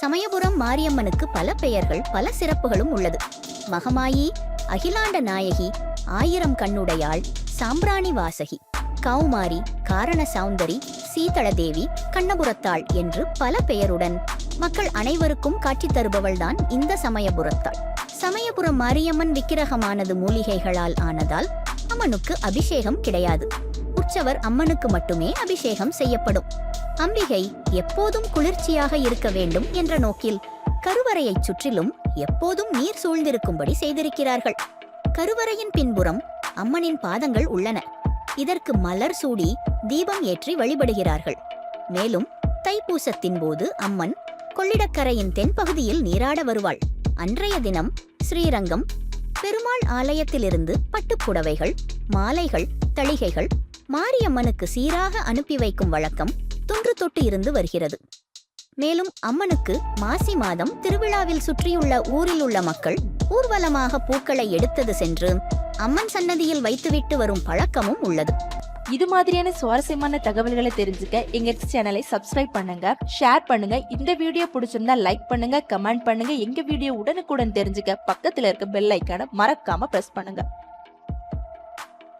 சமயபுரம் மாரியம்மனுக்கு பல பெயர்கள், பல சிறப்புகளும் உள்ளது. மகமாயி, அகிலாண்ட நாயகி, ஆயிரம் கண்ணுடையாள், சாம்பிராணி வாசகி, கௌமாரி, காரண சௌந்தரி, சீதளதேவி, கண்ணபுரத்தாள் என்று பல பெயருடன் மக்கள் அனைவருக்கும் காட்சி தருபவள்தான் இந்த சமயபுரத்தாள். சமயபுரம் மாரியம்மன் விக்கிரகமானது மூலிகைகளால் ஆனதால் அம்மனுக்கு அபிஷேகம் கிடையாது. உற்சவர் அம்மனுக்கு மட்டுமே அபிஷேகம் செய்யப்படும். அம்பிகை எப்போதும் குளிர்ச்சியாக இருக்க வேண்டும் என்ற நோக்கில் கருவறையைச் சுற்றிலும் எப்போதும் நீர் சூழ்ந்திருக்கும்படி செய்திருக்கிறார்கள். கருவறையின் பின்புறம் அம்மனின் பாதங்கள் உள்ளன. இதற்கு மலர் சூடி தீபம் ஏற்றி வழிபடுகிறார்கள். மேலும் தைப்பூசத்தின் போது அம்மன் கொள்ளிடக்கரையின் தென்பகுதியில் நீராட வருவாள். அன்றைய தினம் ஸ்ரீரங்கம் பெருமாள் ஆலயத்திலிருந்து பட்டுப்புடவைகள், மாலைகள், தளிகைகள் மாரியம்மனுக்கு சீராக அனுப்பி வைக்கும் வழக்கம் தொன்று தொட்டு இருந்து வருகிறது. மேலும் அம்மனுக்கு மாசி மாதம் திருவிழாவில் சுற்றியுள்ள ஊரில் உள்ள மக்கள் ஊர்வலமாக பூக்களை எடுத்தது சென்று அம்மன் சன்னதியில் வைத்துவிட்டு வரும் பழக்கமும் உள்ளது. இது மாதிரியான சுவாரஸ்யமான தகவல்களை தெரிஞ்சுக்க எங்க சேனலை சப்ஸ்கிரைப் பண்ணுங்க, ஷேர் பண்ணுங்க. இந்த வீடியோ பிடிச்சிருந்தா லைக் பண்ணுங்க, கமெண்ட் பண்ணுங்க. எங்க வீடியோ உடனுக்குடன் தெரிஞ்சுக்க பக்கத்துல இருக்க பெல் ஐக்கானை மறக்காம பிரஸ் பண்ணுங்க.